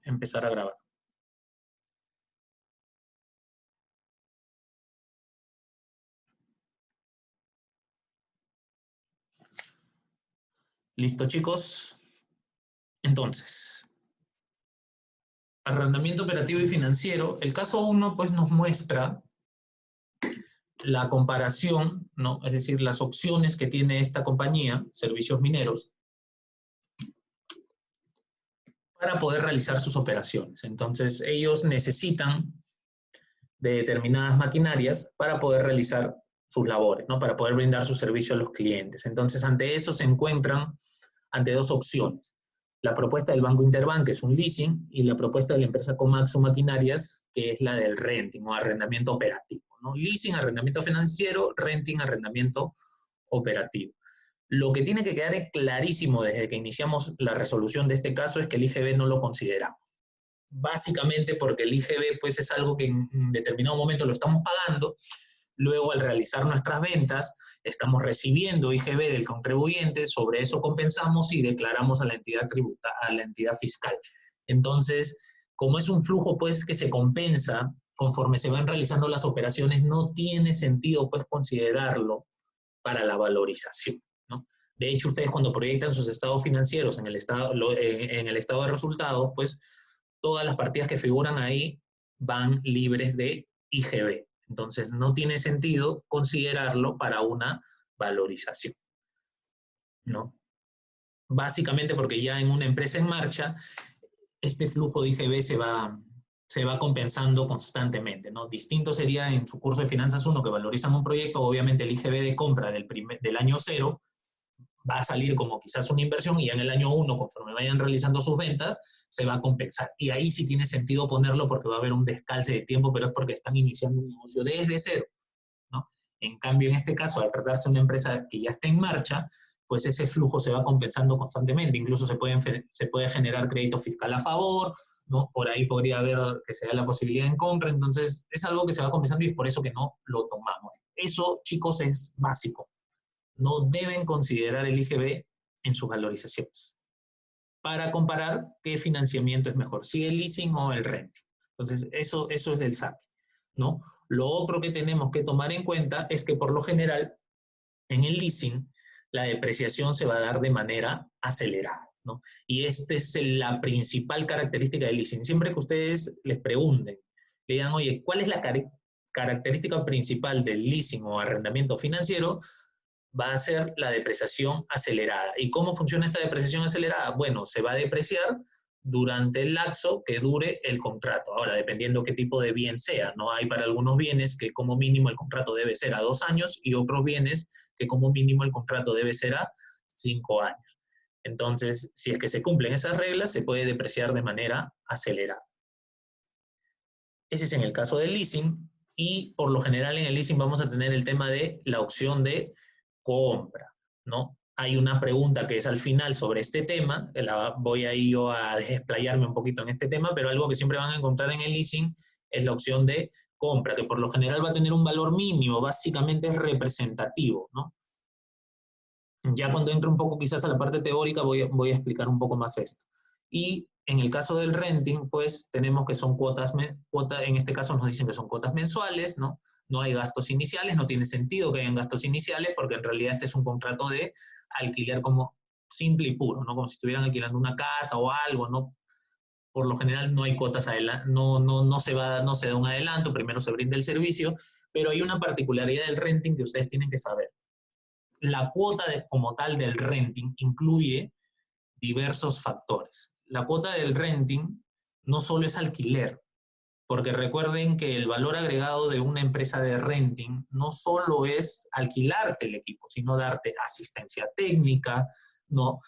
empezar a grabar. ¿Listo, chicos? Entonces, arrendamiento operativo y financiero. El caso 1, pues, nos muestra la comparación, ¿no? Es decir, las opciones que tiene esta compañía, Servicios Mineros, para poder realizar sus operaciones. Entonces, ellos necesitan de determinadas maquinarias para poder realizar sus labores, ¿no? Para poder brindar su servicio a los clientes. Entonces, ante eso se encuentran ante dos opciones. La propuesta del Banco Interbank, que es un leasing, y la propuesta de la empresa Komatsu Maquinarias, que es la del renting o arrendamiento operativo, ¿no? Leasing, arrendamiento financiero; renting, arrendamiento operativo. Lo que tiene que quedar clarísimo desde que iniciamos la resolución de este caso es que el IGB no lo consideramos. Básicamente porque el IGB, pues, es algo que en determinado momento lo estamos pagando. Luego, al realizar nuestras ventas, estamos recibiendo IGB del contribuyente, sobre eso compensamos y declaramos a la entidad a la entidad fiscal. Entonces, como es un flujo, pues, que se compensa conforme se van realizando las operaciones, no tiene sentido, pues, considerarlo para la valorización, ¿no? De hecho, ustedes cuando proyectan sus estados financieros en el estado de resultados, pues, todas las partidas que figuran ahí van libres de IGB. Entonces, no tiene sentido considerarlo para una valorización, ¿no? Básicamente porque ya en una empresa en marcha, este flujo de IGB se va compensando constantemente, ¿no? Distinto sería en su curso de Finanzas 1, que valorizan un proyecto. Obviamente el IGB de compra del año 0 va a salir como quizás una inversión, y ya en el año 1, conforme vayan realizando sus ventas, se va a compensar. Y ahí sí tiene sentido ponerlo porque va a haber un descalce de tiempo, pero es porque están iniciando un negocio desde cero, ¿no? En cambio, en este caso, al tratarse de una empresa que ya está en marcha, pues ese flujo se va compensando constantemente. Incluso se puede generar crédito fiscal a favor, ¿no? Por ahí podría haber que se da la posibilidad en compra. Entonces, es algo que se va compensando y es por eso que no lo tomamos. Eso, chicos, es básico. No deben considerar el IGB en sus valorizaciones para comparar qué financiamiento es mejor, si el leasing o el renting. Entonces, eso es del SAT, ¿no? Lo otro que tenemos que tomar en cuenta es que, por lo general, en el leasing, la depreciación se va a dar de manera acelerada, ¿no? Y esta es la principal característica del leasing. Siempre que ustedes les pregunten, le digan, oye, ¿cuál es la característica principal del leasing o arrendamiento financiero? Va a ser la depreciación acelerada. ¿Y cómo funciona esta depreciación acelerada? Bueno, se va a depreciar durante el lapso que dure el contrato. Ahora, dependiendo qué tipo de bien sea, ¿no? Hay para algunos bienes que como mínimo el contrato debe ser a 2 años, y otros bienes que como mínimo el contrato debe ser a 5 años. Entonces, si es que se cumplen esas reglas, se puede depreciar de manera acelerada. Ese es en el caso del leasing, y por lo general en el leasing vamos a tener el tema de la opción de compra, ¿no? Hay una pregunta que es al final sobre este tema, que voy ahí yo a desplayarme un poquito en este tema, pero algo que siempre van a encontrar en el leasing es la opción de compra, que por lo general va a tener un valor mínimo, básicamente es representativo, ¿no? Ya cuando entro un poco quizás a la parte teórica voy a explicar un poco más esto. Y en el caso del renting, pues tenemos que son en este caso nos dicen que son cuotas mensuales, ¿no? No hay gastos iniciales, no tiene sentido que hayan gastos iniciales, porque en realidad este es un contrato de alquiler como simple y puro, ¿no? Como si estuvieran alquilando una casa o algo, ¿no? Por lo general no hay cuotas no se da un adelanto, primero se brinda el servicio, pero hay una particularidad del renting que ustedes tienen que saber. La cuota como tal del renting incluye diversos factores. La cuota del renting no solo es alquiler, porque recuerden que el valor agregado de una empresa de renting no solo es alquilarte el equipo, sino darte asistencia técnica, ¿no?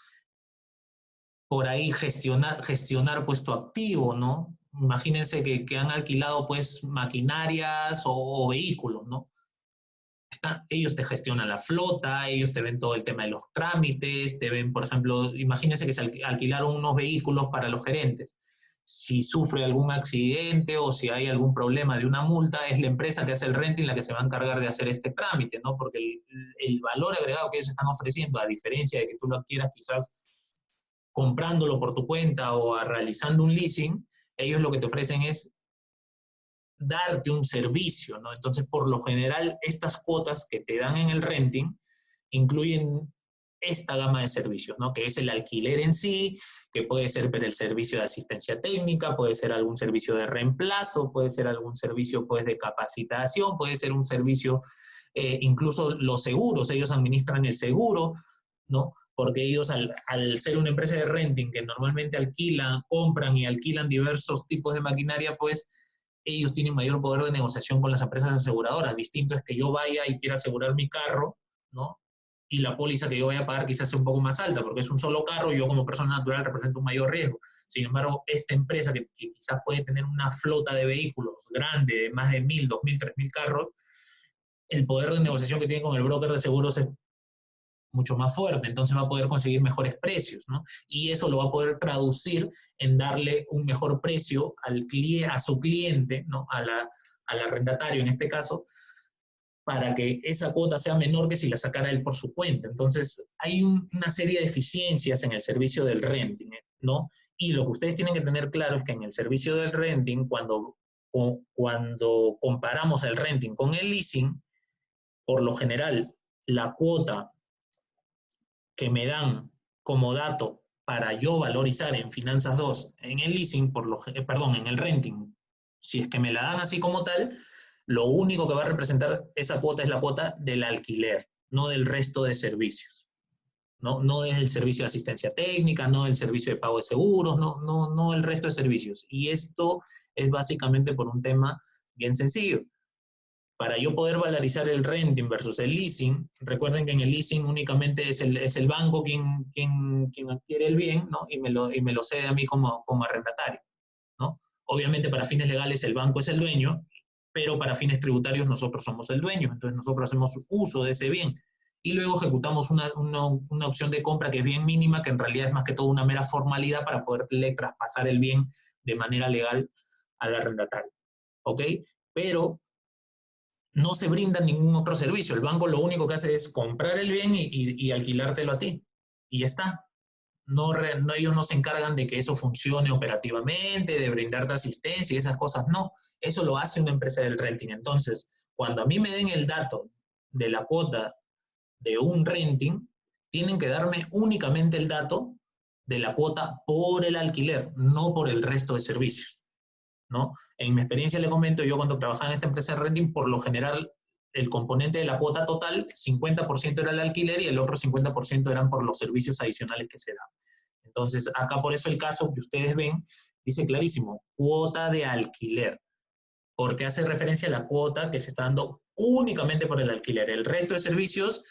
Por ahí gestionar pues tu activo, ¿no? Imagínense que han alquilado pues maquinarias o vehículos, ¿no? Ellos te gestionan la flota, ellos te ven todo el tema de los trámites, te ven, por ejemplo, imagínense que se alquilaron unos vehículos para los gerentes. Si sufre algún accidente o si hay algún problema de una multa, es la empresa que hace el renting la que se va a encargar de hacer este trámite, ¿no? Porque el valor agregado que ellos están ofreciendo, a diferencia de que tú lo adquieras quizás comprándolo por tu cuenta o realizando un leasing, ellos lo que te ofrecen es darte un servicio, ¿no? Entonces, por lo general, estas cuotas que te dan en el renting incluyen esta gama de servicios, ¿no? Que es el alquiler en sí, que puede ser el servicio de asistencia técnica, puede ser algún servicio de reemplazo, puede ser algún servicio pues, de capacitación, puede ser un servicio, incluso los seguros, ellos administran el seguro, ¿no? Porque ellos al ser una empresa de renting que normalmente alquilan, compran y alquilan diversos tipos de maquinaria, pues ellos tienen mayor poder de negociación con las empresas aseguradoras. Distinto es que yo vaya y quiera asegurar mi carro, ¿no? Y la póliza que yo vaya a pagar quizás sea un poco más alta, porque es un solo carro y yo como persona natural represento un mayor riesgo. Sin embargo, esta empresa que quizás puede tener una flota de vehículos grande, de más de 1.000, 2.000, 3.000 carros, el poder de negociación que tiene con el broker de seguros es mucho más fuerte, entonces va a poder conseguir mejores precios, ¿no? Y eso lo va a poder traducir en darle un mejor precio a su cliente, ¿no? Al arrendatario en este caso, para que esa cuota sea menor que si la sacara él por su cuenta. Entonces, hay una serie de eficiencias en el servicio del renting, ¿no? Y lo que ustedes tienen que tener claro es que en el servicio del renting, cuando comparamos el renting con el leasing, por lo general, la cuota que me dan como dato para yo valorizar en Finanzas 2, en el leasing, en el renting, si es que me la dan así como tal, lo único que va a representar esa cuota es la cuota del alquiler, no del resto de servicios. No es el servicio de asistencia técnica, no el servicio de pago de seguros, no el resto de servicios. Y esto es básicamente por un tema bien sencillo. Para yo poder valorizar el renting versus el leasing, recuerden que en el leasing únicamente es el banco quien adquiere el bien, ¿no? Y me lo cede a mí como arrendatario, ¿no? Obviamente para fines legales el banco es el dueño, pero para fines tributarios nosotros somos el dueño, entonces nosotros hacemos uso de ese bien. Y luego ejecutamos una opción de compra que es bien mínima, que en realidad es más que todo una mera formalidad para poderle traspasar el bien de manera legal al arrendatario, ¿ok? Pero no se brinda ningún otro servicio. El banco lo único que hace es comprar el bien y alquilártelo a ti. Y ya está. Ellos no se encargan de que eso funcione operativamente, de brindarte asistencia y esas cosas. No, eso lo hace una empresa del renting. Entonces, cuando a mí me den el dato de la cuota de un renting, tienen que darme únicamente el dato de la cuota por el alquiler, no por el resto de servicios, ¿no? En mi experiencia le comento, yo cuando trabajaba en esta empresa de renting, por lo general el componente de la cuota total, 50% era el alquiler y el otro 50% eran por los servicios adicionales que se dan. Entonces, acá por eso el caso que ustedes ven, dice clarísimo, cuota de alquiler, porque hace referencia a la cuota que se está dando únicamente por el alquiler. El resto de servicios,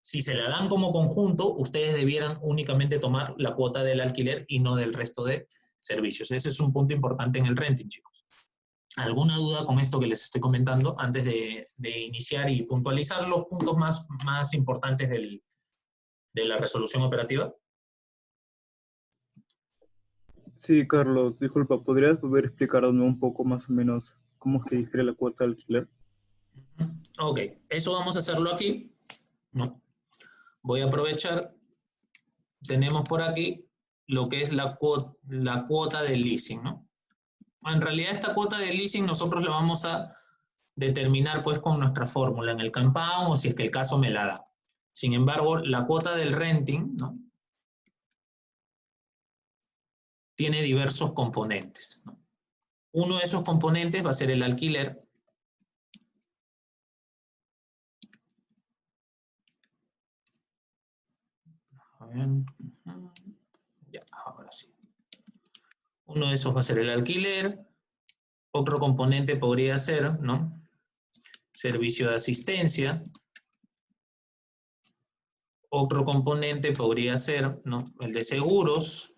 si se la dan como conjunto, ustedes debieran únicamente tomar la cuota del alquiler y no del resto de servicios. Ese es un punto importante en el renting, chicos. ¿Alguna duda con esto que les estoy comentando antes de iniciar y puntualizar los puntos más importantes de la resolución operativa? Sí, Carlos, disculpa, ¿podrías volver a explicarme un poco más o menos cómo es que difiere la cuota de alquiler? Ok, eso vamos a hacerlo aquí, ¿no? Voy a aprovechar, tenemos por aquí lo que es la cuota del leasing, ¿no? En realidad esta cuota de leasing nosotros la vamos a determinar pues con nuestra fórmula en el Compound o si es que el caso me la da. Sin embargo, la cuota del renting, ¿no? Tiene diversos componentes, ¿no? Uno de esos componentes va a ser el alquiler. A ver. Ya, ahora sí. Uno de esos va a ser el alquiler. Otro componente podría ser, ¿no? Servicio de asistencia. Otro componente podría ser, ¿no? El de seguros,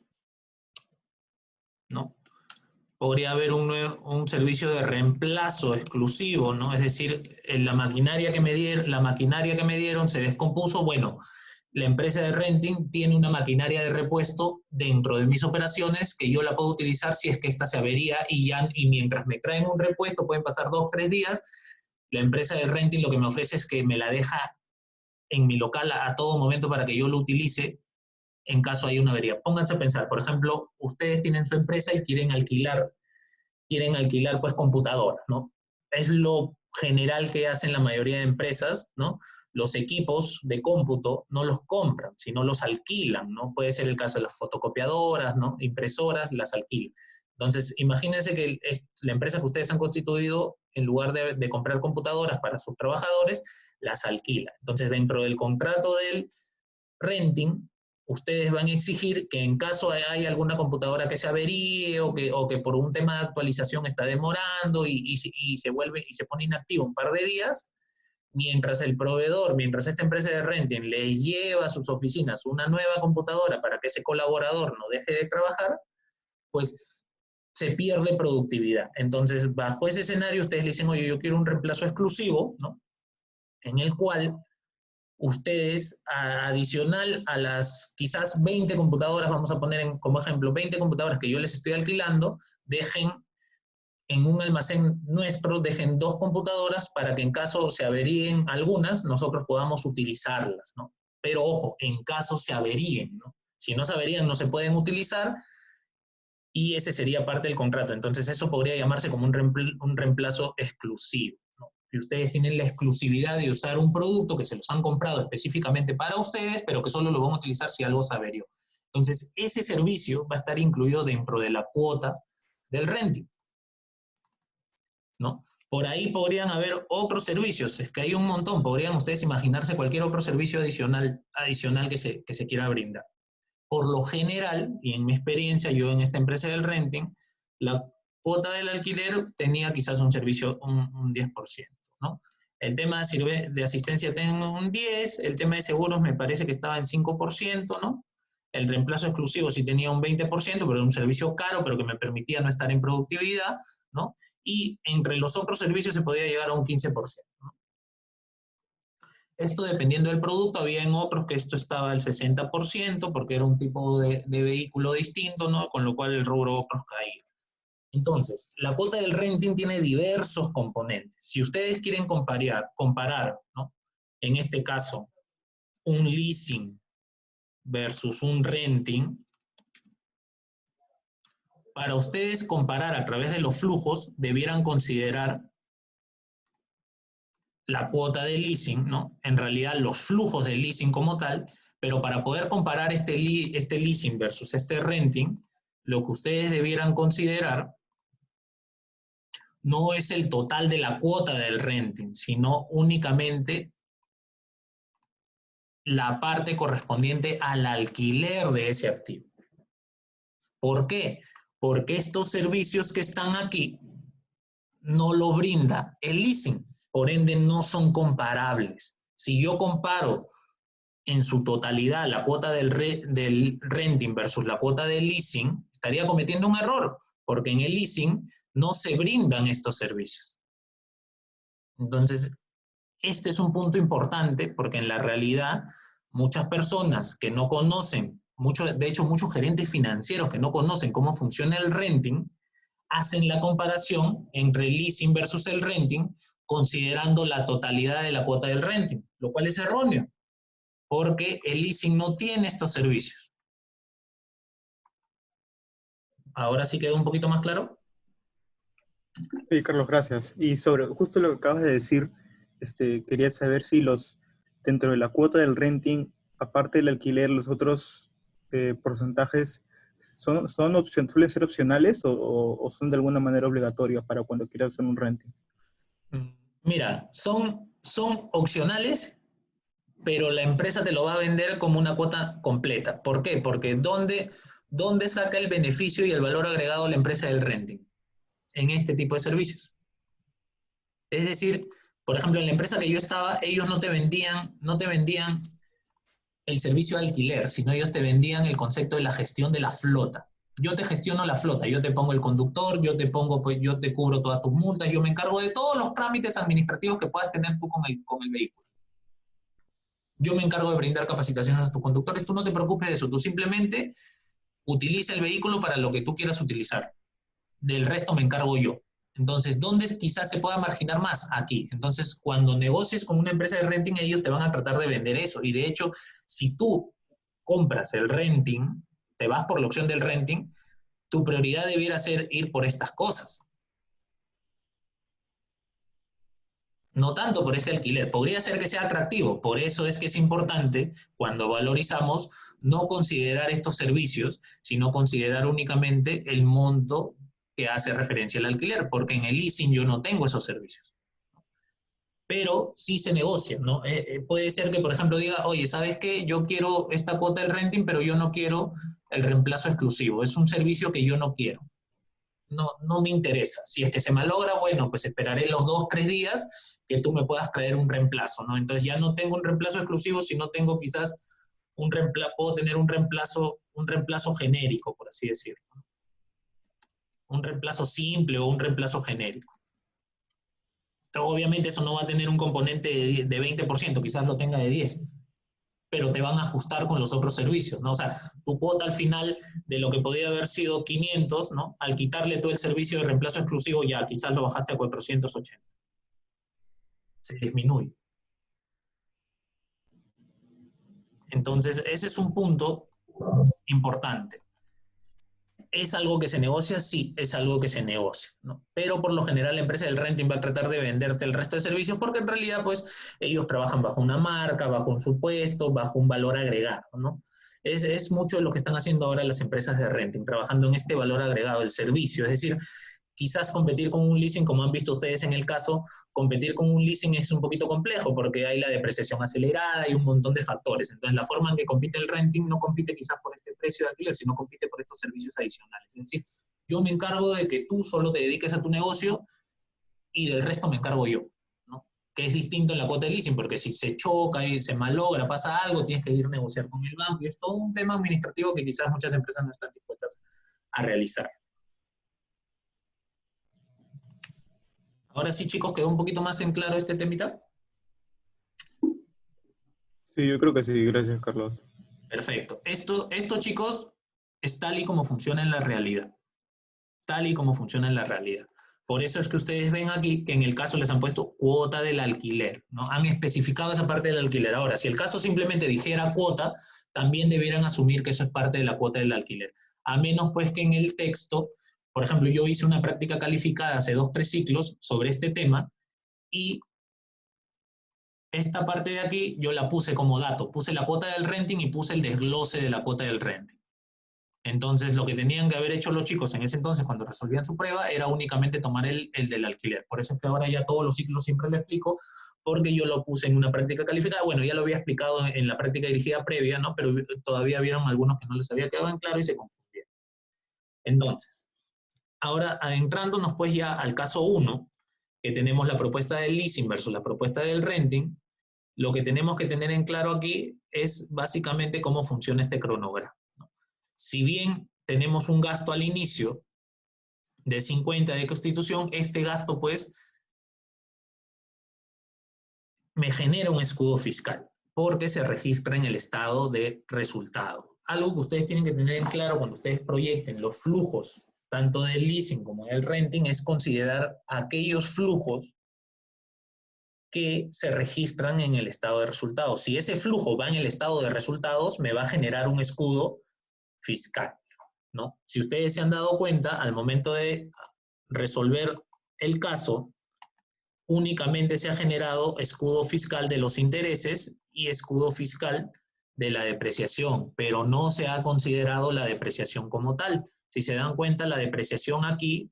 ¿no? Podría haber un servicio de reemplazo exclusivo, ¿no? Es decir, la maquinaria que me dieron se descompuso, bueno, la empresa de renting tiene una maquinaria de repuesto dentro de mis operaciones que yo la puedo utilizar si es que esta se avería y mientras me traen un repuesto, pueden pasar 2 o 3 días, la empresa de renting lo que me ofrece es que me la deja en mi local a todo momento para que yo lo utilice en caso hay una avería. Pónganse a pensar, por ejemplo, ustedes tienen su empresa y quieren alquilar pues computadoras, ¿no? Es lo general que hacen la mayoría de empresas, ¿no? Los equipos de cómputo no los compran, sino los alquilan, ¿no? Puede ser el caso de las fotocopiadoras, ¿no? Impresoras, las alquilan. Entonces, imagínense que la empresa que ustedes han constituido, en lugar de comprar computadoras para sus trabajadores, las alquila. Entonces, dentro del contrato del renting, ustedes van a exigir que en caso hay alguna computadora que se averíe o que por un tema de actualización está demorando y se pone inactivo un par de días, mientras el proveedor, mientras esta empresa de renting les lleva a sus oficinas una nueva computadora para que ese colaborador no deje de trabajar, pues se pierde productividad. Entonces, bajo ese escenario, ustedes le dicen, oye, yo quiero un reemplazo exclusivo, ¿no? En el cual ustedes, adicional a las quizás 20 computadoras, vamos a poner como ejemplo, 20 computadoras que yo les estoy alquilando, dejen en un almacén nuestro, dejen 2 computadoras para que en caso se averíen algunas, nosotros podamos utilizarlas, ¿no? Pero ojo, en caso se averíen, ¿no? Si no se averían, no se pueden utilizar y ese sería parte del contrato. Entonces eso podría llamarse como un reemplazo exclusivo, ¿no? Y ustedes tienen la exclusividad de usar un producto que se los han comprado específicamente para ustedes, pero que solo lo van a utilizar si algo se averió. Entonces ese servicio va a estar incluido dentro de la cuota del renting, ¿no? Por ahí podrían haber otros servicios, es que hay un montón, podrían ustedes imaginarse cualquier otro servicio adicional que se quiera brindar. Por lo general, y en mi experiencia, yo en esta empresa del renting, la cuota del alquiler tenía quizás un servicio, un 10%, ¿no? El tema de asistencia tengo un 10%, el tema de seguros me parece que estaba en 5%, ¿no? El reemplazo exclusivo sí tenía un 20%, pero era un servicio caro, pero que me permitía no estar en productividad, ¿no? Y entre los otros servicios se podía llegar a un 15%, ¿no? Esto dependiendo del producto, había en otros que esto estaba al 60%, porque era un tipo de vehículo distinto, ¿no? Con lo cual el rubro otros caía. Entonces, la cuota del renting tiene diversos componentes. Si ustedes quieren comparar, ¿no? En este caso, un leasing versus un renting, para ustedes comparar a través de los flujos, debieran considerar la cuota de leasing, ¿no? En realidad los flujos de leasing como tal, pero para poder comparar este leasing versus este renting, lo que ustedes debieran considerar no es el total de la cuota del renting, sino únicamente la parte correspondiente al alquiler de ese activo. ¿Por qué? Porque estos servicios que están aquí no lo brinda el leasing, por ende no son comparables. Si yo comparo en su totalidad la cuota del renting versus la cuota del leasing, estaría cometiendo un error, porque en el leasing no se brindan estos servicios. Entonces, este es un punto importante porque en la realidad muchas personas que no conocen, de hecho muchos gerentes financieros que no conocen cómo funciona el renting, hacen la comparación entre el leasing versus el renting considerando la totalidad de la cuota del renting, lo cual es erróneo, porque el leasing no tiene estos servicios. ¿Ahora sí quedó un poquito más claro? Sí, Carlos, gracias. Y sobre justo lo que acabas de decir, quería saber si dentro de la cuota del renting, aparte del alquiler, los otros porcentajes suelen ser opcionales o son de alguna manera obligatorios para cuando quieras hacer un renting. Mira, son opcionales, pero la empresa te lo va a vender como una cuota completa. ¿Por qué? Porque ¿dónde saca el beneficio y el valor agregado la empresa del renting? En este tipo de servicios. Es decir, por ejemplo, en la empresa que yo estaba, ellos no te vendían el servicio de alquiler, sino ellos te vendían el concepto de la gestión de la flota. Yo te gestiono la flota, yo te pongo el conductor, yo te cubro todas tus multas, yo me encargo de todos los trámites administrativos que puedas tener tú con el vehículo. Yo me encargo de brindar capacitaciones a tus conductores, tú no te preocupes de eso, tú simplemente utiliza el vehículo para lo que tú quieras utilizar. Del resto me encargo yo. Entonces, ¿dónde quizás se pueda marginar más? Aquí. Entonces, cuando negocies con una empresa de renting, ellos te van a tratar de vender eso. Y de hecho, si tú compras el renting, te vas por la opción del renting, tu prioridad debiera ser ir por estas cosas. No tanto por este alquiler. Podría ser que sea atractivo. Por eso es que es importante, cuando valorizamos, no considerar estos servicios, sino considerar únicamente el monto que hace referencia al alquiler, porque en el leasing yo no tengo esos servicios. Pero sí se negocia, ¿no? Puede ser que, por ejemplo, diga, oye, ¿sabes qué? Yo quiero esta cuota del renting, pero yo no quiero el reemplazo exclusivo. Es un servicio que yo no quiero. No me interesa. Si es que se malogra, bueno, pues esperaré los 2 o 3 días que tú me puedas traer un reemplazo, ¿no? Entonces ya no tengo un reemplazo exclusivo, sino tengo quizás puedo tener un reemplazo genérico, por así decirlo, ¿no? Un reemplazo simple o un reemplazo genérico. Pero obviamente eso no va a tener un componente de 20%, quizás lo tenga de 10%, pero te van a ajustar con los otros servicios, ¿no? O sea, tu cuota al final de lo que podía haber sido 500, ¿no? Al quitarle todo el servicio de reemplazo exclusivo, ya quizás lo bajaste a 480. Se disminuye. Entonces, ese es un punto importante. ¿Es algo que se negocia? Sí, es algo que se negocia, ¿no? Pero por lo general la empresa del renting va a tratar de venderte el resto de servicios porque en realidad pues ellos trabajan bajo una marca, bajo un supuesto, bajo un valor agregado, ¿no? Es mucho lo que están haciendo ahora las empresas de renting, trabajando en este valor agregado del servicio. Es decir, quizás competir con un leasing, como han visto ustedes en el caso, competir con un leasing es un poquito complejo porque hay la depreciación acelerada y un montón de factores. Entonces, la forma en que compite el renting no compite quizás por este precio de alquiler, sino compite por estos servicios adicionales. Es decir, yo me encargo de que tú solo te dediques a tu negocio y del resto me encargo yo, ¿no? Que es distinto en la cuota de leasing, porque si se choca y se malogra, pasa algo, tienes que ir a negociar con el banco y es todo un tema administrativo que quizás muchas empresas no están dispuestas a realizar. Ahora sí, chicos, ¿quedó un poquito más en claro este temita? Sí, yo creo que sí, gracias, Carlos. Perfecto. Esto, chicos, es tal y como funciona en la realidad. Tal y como funciona en la realidad. Por eso es que ustedes ven aquí que en el caso les han puesto cuota del alquiler, ¿no? Han especificado esa parte del alquiler. Ahora, si el caso simplemente dijera cuota, también debieran asumir que eso es parte de la cuota del alquiler. A menos pues que en el texto, por ejemplo, yo hice una práctica calificada hace 2 o 3 ciclos sobre este tema y esta parte de aquí yo la puse como dato. Puse la cuota del renting y puse el desglose de la cuota del renting. Entonces, lo que tenían que haber hecho los chicos en ese entonces, cuando resolvían su prueba, era únicamente tomar el del alquiler. Por eso es que ahora ya todos los ciclos siempre lo explico, porque yo lo puse en una práctica calificada. Bueno, ya lo había explicado en la práctica dirigida previa, ¿no? Pero todavía vieron algunos que no les había quedado en claro y se confundieron. Entonces, ahora adentrándonos pues ya al caso 1, que tenemos la propuesta del leasing versus la propuesta del renting, lo que tenemos que tener en claro aquí es básicamente cómo funciona este cronograma. Si bien tenemos un gasto al inicio de 50 de constitución, este gasto pues me genera un escudo fiscal porque se registra en el estado de resultado. Algo que ustedes tienen que tener en claro cuando ustedes proyecten los flujos tanto del leasing como del renting es considerar aquellos flujos que se registran en el estado de resultados. Si ese flujo va en el estado de resultados, me va a generar un escudo fiscal, ¿no? Si ustedes se han dado cuenta, al momento de resolver el caso, únicamente se ha generado escudo fiscal de los intereses y escudo fiscal de la depreciación, pero no se ha considerado la depreciación como tal. Si se dan cuenta, la depreciación aquí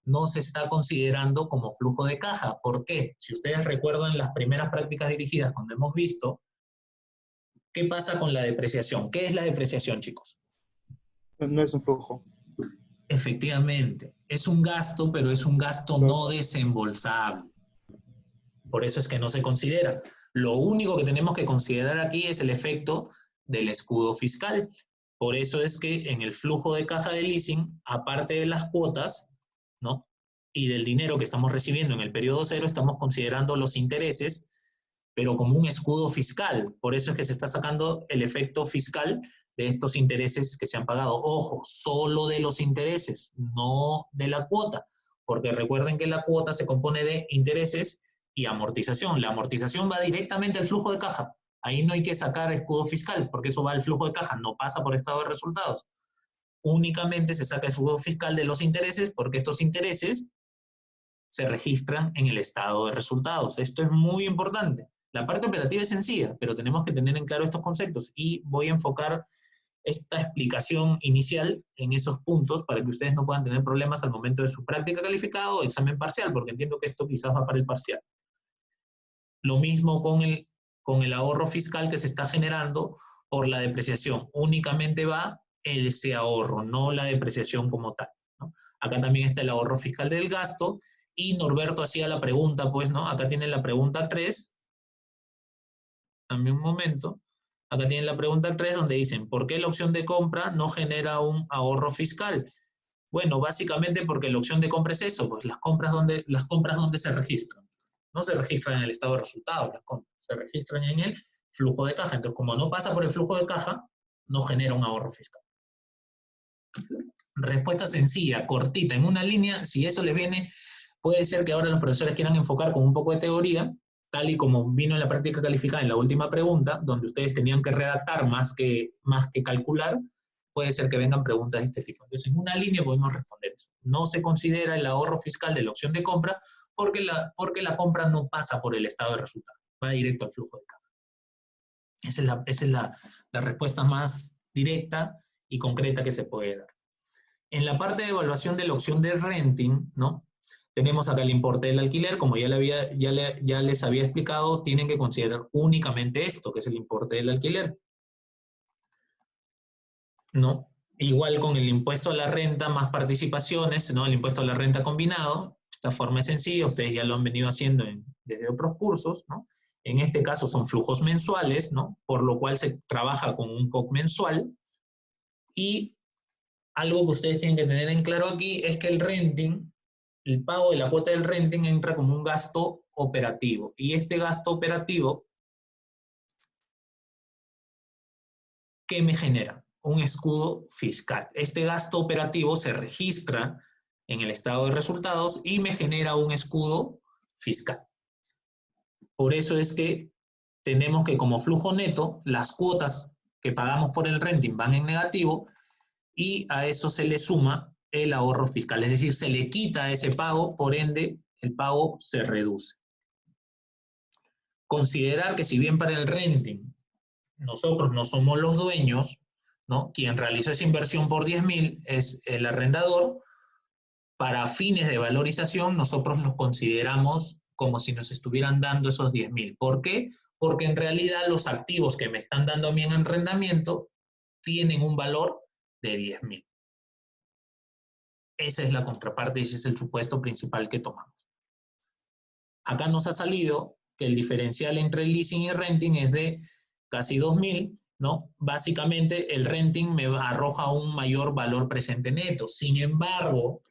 no se está considerando como flujo de caja. ¿Por qué? Si ustedes recuerdan las primeras prácticas dirigidas cuando hemos visto, ¿qué pasa con la depreciación? ¿Qué es la depreciación, chicos? No es un flujo. Efectivamente, es un gasto, pero es un gasto no desembolsable. Por eso es que no se considera. Lo único que tenemos que considerar aquí es el efecto del escudo fiscal. Por eso es que en el flujo de caja de leasing, aparte de las cuotas, ¿no? Y del dinero que estamos recibiendo en el periodo cero, estamos considerando los intereses, pero como un escudo fiscal. Por eso es que se está sacando el efecto fiscal de estos intereses que se han pagado. Ojo, solo de los intereses, no de la cuota, porque recuerden que la cuota se compone de intereses y amortización. La amortización va directamente al flujo de caja, Ahí no hay que sacar escudo fiscal, porque eso va al flujo de caja, no pasa por estado de resultados. Únicamente se saca escudo fiscal de los intereses, porque estos intereses se registran en el estado de resultados. Esto es muy importante. La parte operativa es sencilla, pero tenemos que tener en claro estos conceptos y voy a enfocar esta explicación inicial en esos puntos para que ustedes no puedan tener problemas al momento de su práctica calificada o examen parcial, porque entiendo que esto quizás va para el parcial. Lo mismo con el ahorro fiscal que se está generando por la depreciación. Únicamente va ese ahorro, no la depreciación como tal, ¿no? Acá también está el ahorro fiscal del gasto y Norberto hacía la pregunta, pues, ¿no? Acá tienen la pregunta 3. Dame un momento. Acá tienen la pregunta 3 donde dicen, ¿por qué la opción de compra no genera un ahorro fiscal? Bueno, básicamente porque la opción de compra es eso, pues las compras donde se registran. No se registran en el estado de resultados, las compras se registran en el flujo de caja. Entonces, como no pasa por el flujo de caja, no genera un ahorro fiscal. Respuesta sencilla, cortita, en una línea. Si eso les viene, puede ser que ahora los profesores quieran enfocar con un poco de teoría, tal y como vino en la práctica calificada en la última pregunta, donde ustedes tenían que redactar más que calcular, puede ser que vengan preguntas de este tipo. Entonces, en una línea podemos responder eso. No se considera el ahorro fiscal de la opción de compra porque la compra no pasa por el estado de resultado, va directo al flujo de caja. Esa es la respuesta más directa y concreta que se puede dar. En la parte de evaluación de la opción de renting, ¿no? Tenemos acá el importe del alquiler, como ya les había explicado, tienen que considerar únicamente esto, que es el importe del alquiler, ¿no? Igual con el impuesto a la renta más participaciones, ¿no? El impuesto a la renta combinado, esta forma es sencilla, ustedes ya lo han venido haciendo desde otros cursos, ¿no? En este caso son flujos mensuales, ¿no? Por lo cual se trabaja con un COC mensual. Y algo que ustedes tienen que tener en claro aquí es que el renting, el pago de la cuota del renting entra como un gasto operativo. Y este gasto operativo, ¿qué me genera? Un escudo fiscal. Este gasto operativo se registra en el estado de resultados y me genera un escudo fiscal. Por eso es que tenemos que como flujo neto, las cuotas que pagamos por el renting van en negativo y a eso se le suma el ahorro fiscal, es decir, se le quita ese pago, por ende, el pago se reduce. Considerar que si bien para el renting nosotros no somos los dueños, ¿no? Quien realizó esa inversión por 10.000 es el arrendador, para fines de valorización nosotros nos consideramos como si nos estuvieran dando esos 10.000. ¿Por qué? Porque en realidad los activos que me están dando a mí en arrendamiento tienen un valor de 10.000. Esa es la contraparte y ese es el supuesto principal que tomamos. Acá nos ha salido que el diferencial entre el leasing y renting es de casi 2.000, ¿no? Básicamente el renting me arroja un mayor valor presente neto. Sin embargo,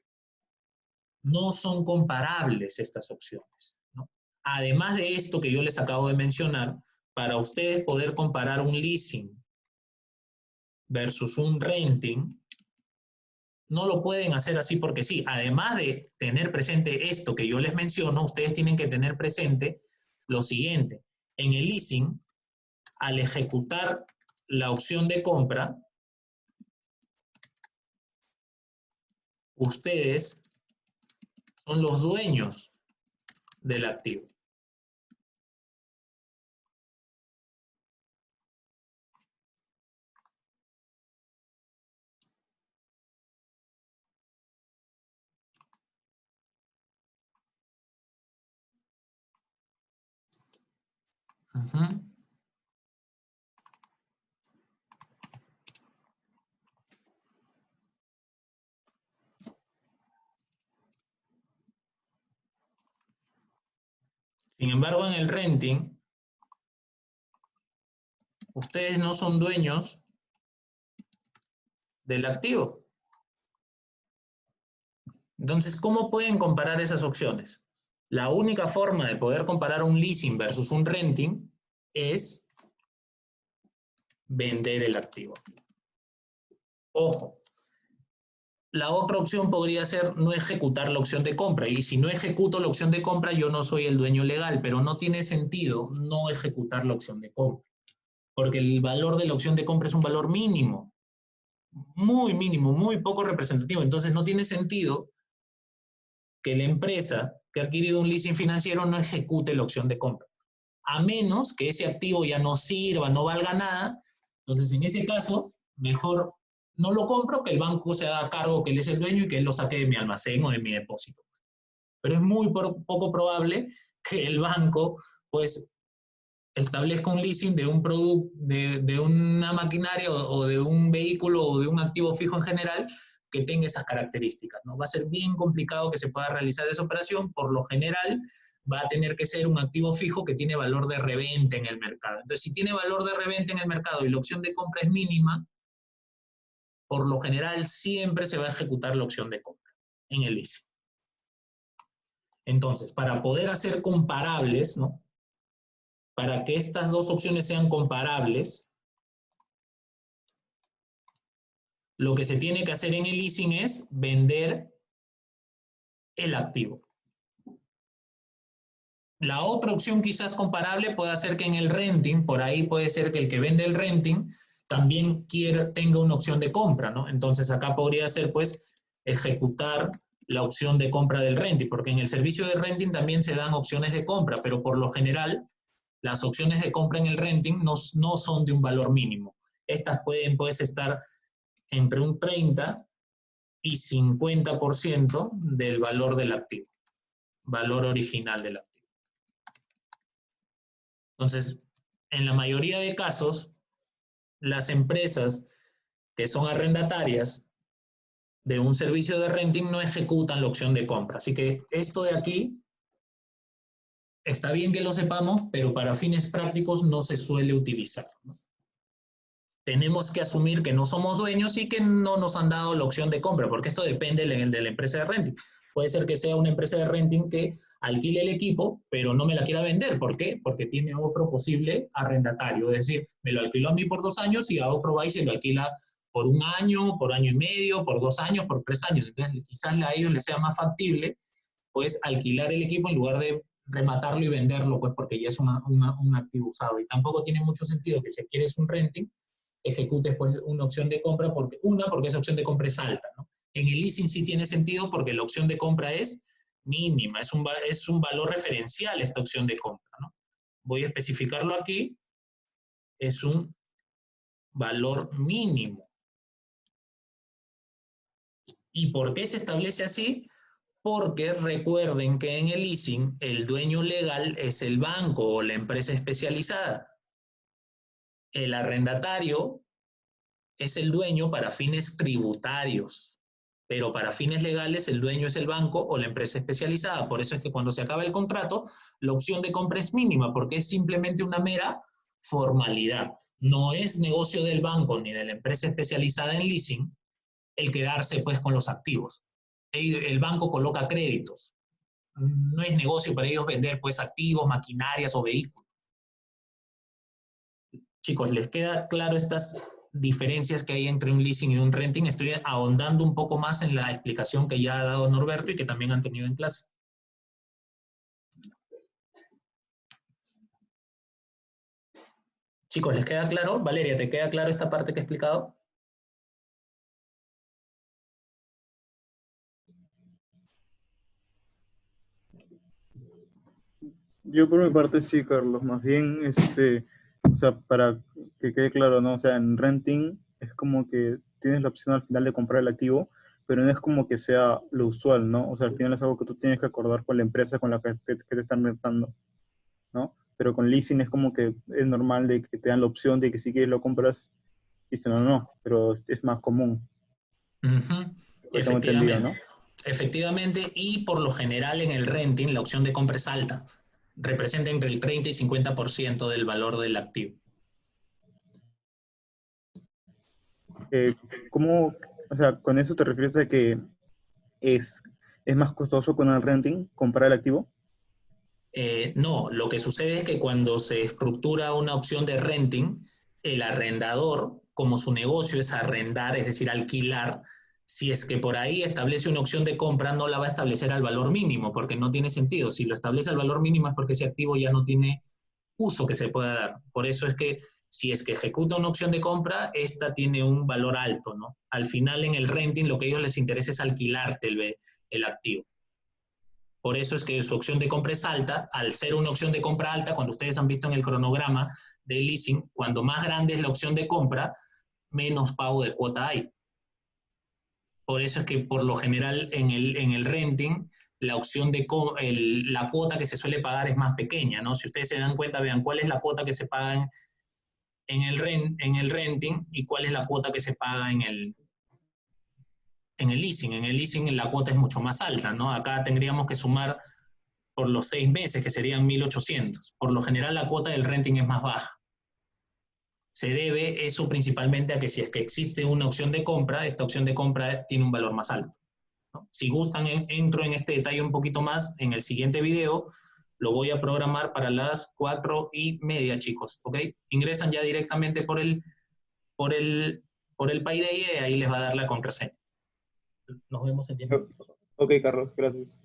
no son comparables estas opciones, ¿no? Además de esto que yo les acabo de mencionar, para ustedes poder comparar un leasing versus un renting, no lo pueden hacer así porque sí. Además de tener presente esto que yo les menciono, ustedes tienen que tener presente lo siguiente. En el leasing, al ejecutar la opción de compra, ustedes son los dueños del activo. Sin embargo, en el renting, ustedes no son dueños del activo. Entonces, ¿cómo pueden comparar esas opciones? La única forma de poder comparar un leasing versus un renting es vender el activo. Ojo, la otra opción podría ser no ejecutar la opción de compra. Y si no ejecuto la opción de compra, yo no soy el dueño legal, pero no tiene sentido no ejecutar la opción de compra. porque el valor de la opción de compra es un valor mínimo, muy poco representativo. Entonces no tiene sentido que la empresa que ha adquirido un leasing financiero no ejecute la opción de compra, a menos que ese activo ya no sirva, no valga nada. Entonces, en ese caso, mejor no lo compro, que el banco se haga cargo que él es el dueño y que él lo saque de mi almacén o de mi depósito. Pero es muy poco probable que el banco, pues, establezca un leasing de un producto, de una maquinaria o de un vehículo o de un activo fijo en general que tenga esas características, ¿no? Va a ser bien complicado que se pueda realizar esa operación. Por lo general, va a tener que ser un activo fijo que tiene valor de reventa en el mercado. Entonces, si tiene valor de reventa en el mercado y la opción de compra es mínima, por lo general siempre se va a ejecutar la opción de compra en el leasing. Entonces, para poder hacer comparables, ¿no? Para que estas dos opciones sean comparables, lo que se tiene que hacer en el leasing es vender el activo. La otra opción quizás comparable puede ser que en el renting, por ahí puede ser que el que vende el renting también tenga una opción de compra, ¿no? Entonces acá podría ser, pues, ejecutar la opción de compra del renting, porque en el servicio de renting también se dan opciones de compra, pero por lo general las opciones de compra en el renting no son de un valor mínimo. Estas pueden, pues, estar entre un 30 y 50% del valor del activo, valor original del activo. Entonces, en la mayoría de casos, las empresas que son arrendatarias de un servicio de renting no ejecutan la opción de compra. Así que esto de aquí está bien que lo sepamos, pero para fines prácticos no se suele utilizar, ¿no? Tenemos que asumir que no somos dueños y que no nos han dado la opción de compra, porque esto depende de la empresa de renting. Puede ser que sea una empresa de renting que alquile el equipo, pero no me la quiera vender. ¿Por qué? Porque tiene otro posible arrendatario. Es decir, me lo alquiló a mí por 2 años y a otro va y se lo alquila por 1 año, por 1 año y medio, por 2 años, por 3 años. Entonces, quizás a ellos les sea más factible, pues, alquilar el equipo en lugar de rematarlo y venderlo, pues, porque ya es un activo usado. Y tampoco tiene mucho sentido que si quieres un renting, ejecutes, pues, una opción de compra, porque esa opción de compra es alta, ¿no? En el leasing sí tiene sentido porque la opción de compra es mínima, es un valor referencial esta opción de compra, ¿no? Voy a especificarlo aquí, es un valor mínimo. ¿Y por qué se establece así? Porque recuerden que en el leasing el dueño legal es el banco o la empresa especializada. El arrendatario es el dueño para fines tributarios, pero para fines legales el dueño es el banco o la empresa especializada. Por eso es que cuando se acaba el contrato, la opción de compra es mínima, porque es simplemente una mera formalidad. No es negocio del banco ni de la empresa especializada en leasing el quedarse, pues, con los activos. El banco coloca créditos. No es negocio para ellos vender, pues, activos, maquinarias o vehículos. Chicos, ¿les queda claro estas diferencias que hay entre un leasing y un renting? Estoy ahondando un poco más en la explicación que ya ha dado Norberto y que también han tenido en clase. Chicos, ¿les queda claro? Valeria, ¿te queda claro esta parte que he explicado? Yo por mi parte sí, Carlos, más bien, o sea, para que quede claro, ¿no? O sea, en renting es como que tienes la opción al final de comprar el activo, pero no es como que sea lo usual, ¿no? O sea, al final es algo que tú tienes que acordar con la empresa con la que te están rentando, ¿no? Pero con leasing es como que es normal de que te dan la opción de que si quieres lo compras y si no, no, pero es más común. Lo que tengo entendido, ¿no? Efectivamente. Efectivamente, y por lo general en el renting la opción de compra es alta. Representa entre el 30 y 50% del valor del activo. Eh, ¿Cómo, o sea, con eso te refieres a que es, es más costoso con el renting comprar el activo? No, lo que sucede es que cuando se estructura una opción de renting, el arrendador, como su negocio es arrendar, es decir, alquilar, si es que por ahí establece una opción de compra, no la va a establecer al valor mínimo, porque no tiene sentido. Si lo establece al valor mínimo es porque ese activo ya no tiene uso que se pueda dar. Por eso es que si es que ejecuta una opción de compra, esta tiene un valor alto, ¿no? Al final, en el renting, lo que a ellos les interesa es alquilarte el activo. Por eso es que su opción de compra es alta. Al ser una opción de compra alta, cuando ustedes han visto en el cronograma de leasing, cuando más grande es la opción de compra, menos pago de cuota hay. Por eso es que por lo general en el renting, la opción de la cuota que se suele pagar es más pequeña, ¿no? Si ustedes se dan cuenta, vean cuál es la cuota que se paga en el renting y cuál es la cuota que se paga en el leasing. En el leasing la cuota es mucho más alta, ¿no? Acá tendríamos que sumar por los 6 meses, que serían 1.800. Por lo general la cuota del renting es más baja. Se debe eso principalmente a que si es que existe una opción de compra, esta opción de compra tiene un valor más alto, ¿no? Si gustan, entro en este detalle un poquito más en el siguiente video. Lo voy a programar para las 4:30, chicos, ¿ok? Ingresan ya directamente por el Payday y ahí les va a dar la contraseña. Nos vemos en 10 minutos. Ok, Carlos, gracias.